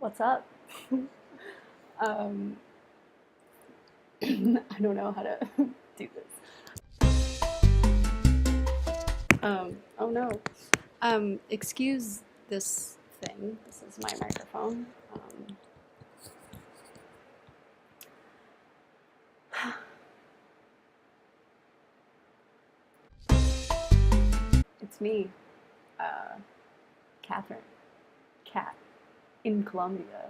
What's up? I don't know how to do this. Oh no. Excuse this thing. This is my microphone. It's me, Catherine, Cat, in Colombia.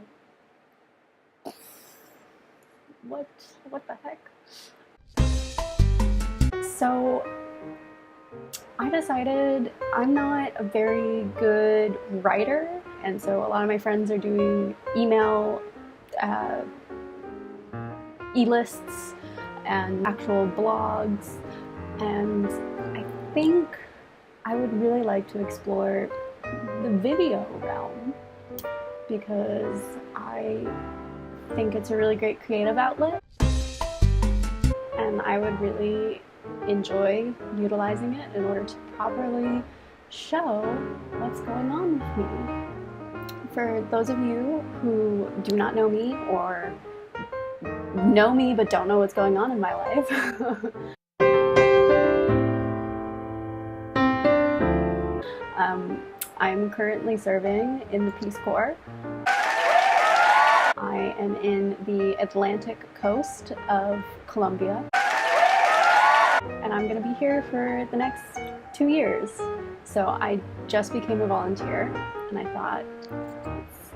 What the heck? So, I decided I'm not a very good writer, and so a lot of my friends are doing email e-lists and actual blogs, and I think I would really like to explore the video realm because I think it's a really great creative outlet, and I would really enjoy utilizing it in order to properly show what's going on with me. For those of you who do not know me or know me but don't know what's going on in my life, I'm currently serving in the Peace Corps. I am in the Atlantic coast of Colombia, and I'm going to be here for the next 2 years. So I just became a volunteer, and I thought, let's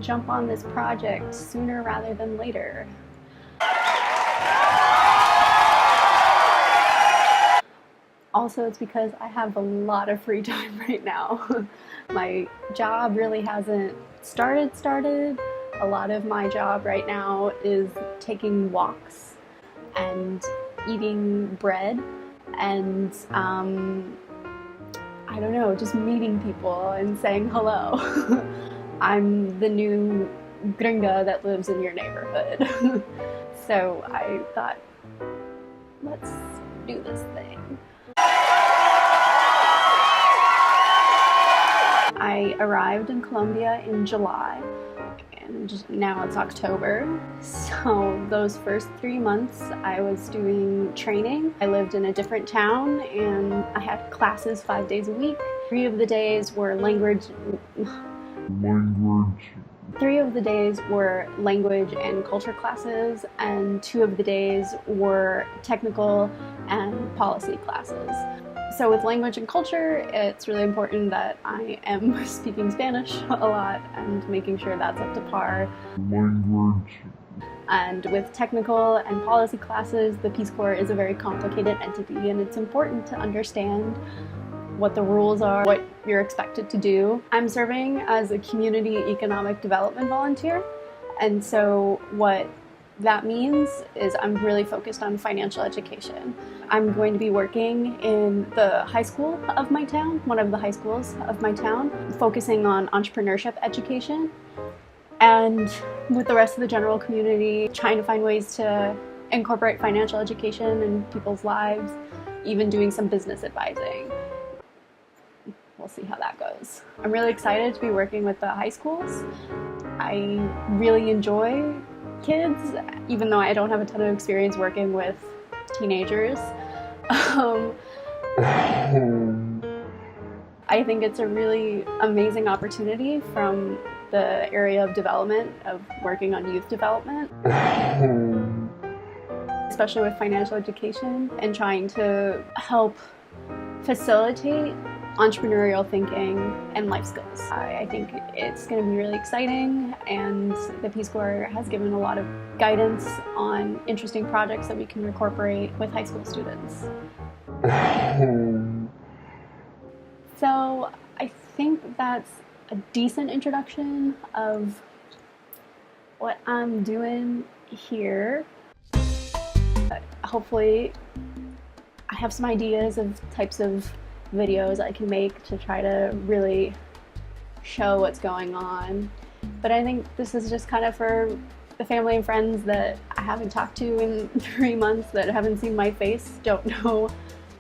jump on this project sooner rather than later. Also, it's because I have a lot of free time right now. My job really hasn't started. A lot of my job right now is taking walks and eating bread and I don't know, just meeting people and saying hello. I'm the new gringa that lives in your neighborhood. So I thought, let's do this thing. I arrived in Colombia in July, and now it's October. So those first 3 months I was doing training. I lived in a different town and I had classes 5 days a week. 3 of the days were language and culture classes, and 2 of the days were technical and policy classes. So with language and culture, it's really important that I am speaking Spanish a lot and making sure that's up to par. And with technical and policy classes, the Peace Corps is a very complicated entity, and it's important to understand what the rules are, what you're expected to do. I'm serving as a community economic development volunteer, and so what that means is I'm really focused on financial education. I'm going to be working in the high school of my town, one of the high schools of my town, focusing on entrepreneurship education, and with the rest of the general community, trying to find ways to incorporate financial education in people's lives, even doing some business advising. We'll see how that goes. I'm really excited to be working with the high schools. I really enjoy kids, even though I don't have a ton of experience working with teenagers. I think it's a really amazing opportunity from the area of development, of working on youth development, especially with financial education, and trying to help facilitate entrepreneurial thinking and life skills. I think it's going to be really exciting, and the Peace Corps has given a lot of guidance on interesting projects that we can incorporate with high school students. So I think that's a decent introduction of what I'm doing here. Hopefully I have some ideas of types of videos I can make to try to really show what's going on. But I think this is just kind of for the family and friends that I haven't talked to in 3 months, that haven't seen my face, don't know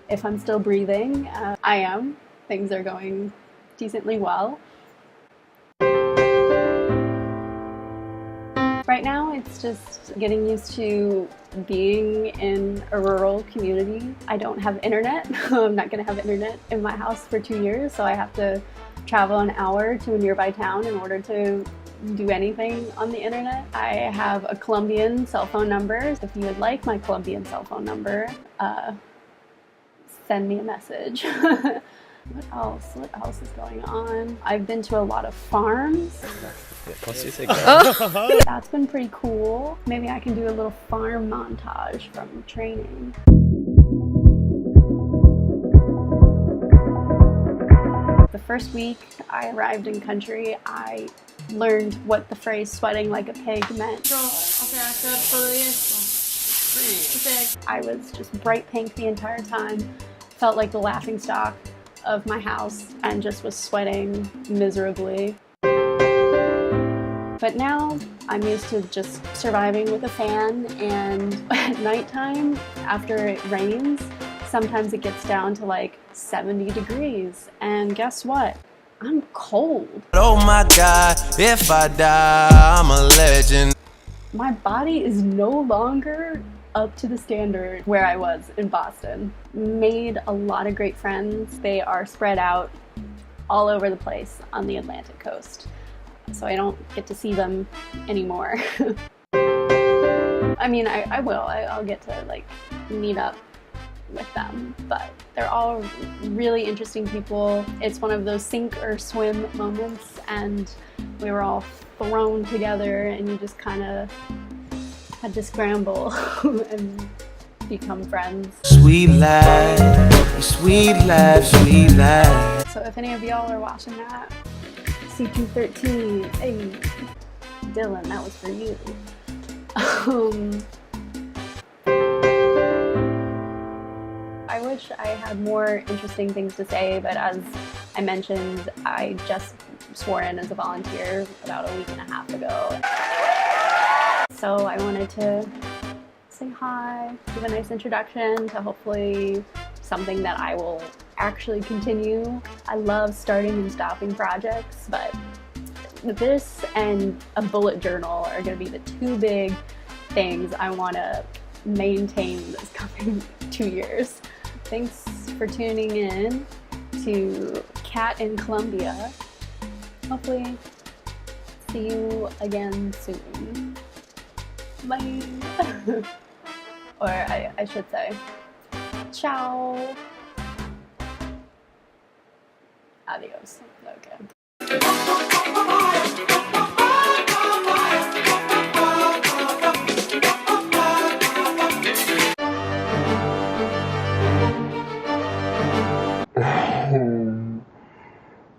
if I'm still breathing. I am. Things are going decently well. it's just getting used to being in a rural community. I don't have internet. I'm not going to have internet in my house for 2 years, so I have to travel an hour to a nearby town in order to do anything on the internet. I have a Colombian cell phone number. If you would like my Colombian cell phone number, send me a message. What else? What else is going on? I've been to a lot of farms. That's been pretty cool. Maybe I can do a little farm montage from training. The first week I arrived in country, I learned what the phrase sweating like a pig meant. I was just bright pink the entire time, felt like the laughingstock of my house, and just was sweating miserably. But now I'm used to just surviving with a fan, and at nighttime, after it rains, sometimes it gets down to like 70 degrees, and guess what? I'm cold. Oh my God, if I die, I'm a legend. My body is no longer up to the standard where I was in Boston. Made a lot of great friends. They are spread out all over the place on the Atlantic coast, so I don't get to see them anymore. I mean, I will. I'll get to like meet up with them, but they're all really interesting people. It's one of those sink or swim moments, and we were all thrown together, and you just kind of had to scramble and become friends. Sweet life, sweet life, sweet life. So if any of y'all are watching that, C213, hey, Dylan, that was for you. I wish I had more interesting things to say, but as I mentioned, I just swore in as a volunteer about a week and a half ago. So I wanted to say hi, give a nice introduction to hopefully something that I will actually continue. I love starting and stopping projects, but this and a bullet journal are going to be the two big things I want to maintain this coming 2 years. Thanks for tuning in to Cat in Colombia. Hopefully see you again soon. Bye. Or I should say, ciao. Adios. Okay.